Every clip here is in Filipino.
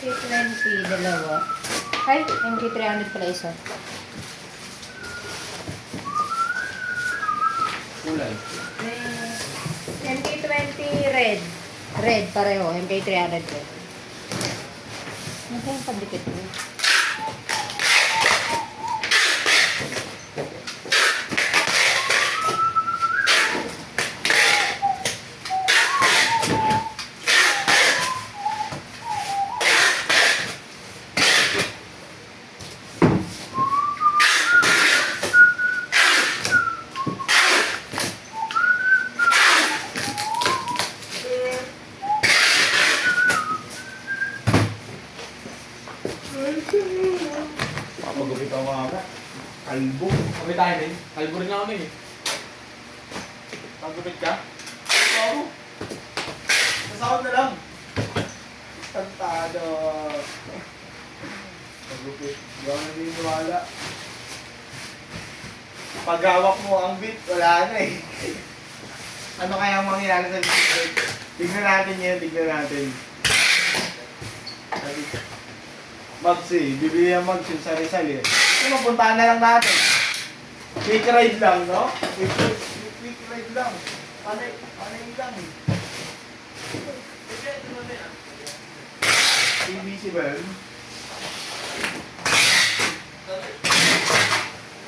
MK20, dalawa. Ay, MK300 pala isa. Kulay. MK20 red. Red pareho, MK300 red. Ano kayong pandikit mo? Papagupit ako mga kalbo. Kami tayo din. Kalbo rin lang kami eh. Pagupit ka? Oo. Nasakot na lang. Tantado. Pagupit. Hindi ako naniniwala. Pag hawak mo ang beat, wala na eh. Ano kaya ang mangyayari sa beat? Tignan natin yan, tignan natin. Mags eh, bibili ang Mags yung sa Rizal eh. Ito, mapuntahan na lang natin. Quick ride lang, no? Quick ride lang. Panay lang eh. PVC ba yun?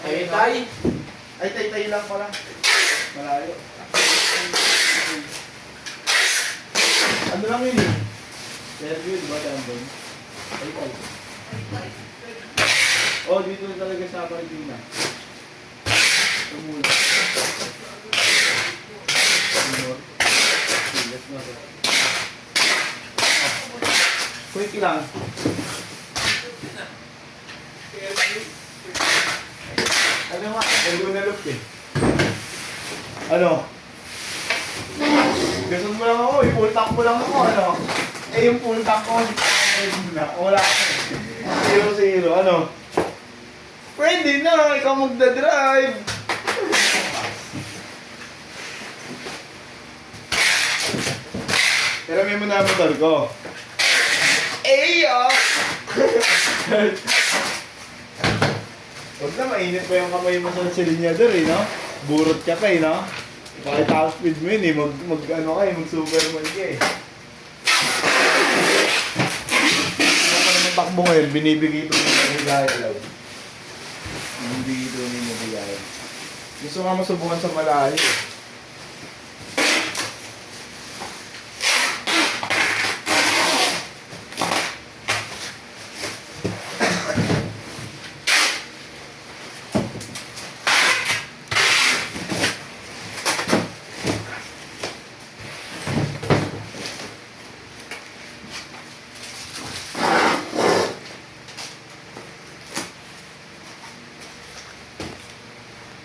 Tay-tay. Ay, tay-tay lang pala. Malayo. Ano lang yun eh? Fairview, di ba tayo doon? Tay-tay. Oh, dito talaga sa Aparigina. Tumula. Let's go. Quick lang. Ano nga? Hindi na look eh. Ano? Gusto mo lang ako, i-full tank mo lang ako, ano? Eh, yung full tank ko, wala ako. 0-0, ano? Pwede na, ikaw magdadrive. Pero may mo na ang motor ko. Eyo! Huwag na, mainit pa yung kamay mo sa silinyador eh, no? Burot ka pa eh, no? Bakit top speed mo yun eh, mag-ano ka eh, mag-superman ka eh. Ano pa naman takbo ngayon, binibigay ito ng nabigay, alam. Binibigay ito ng nabigay. Gusto nga masubukan sa malayo eh.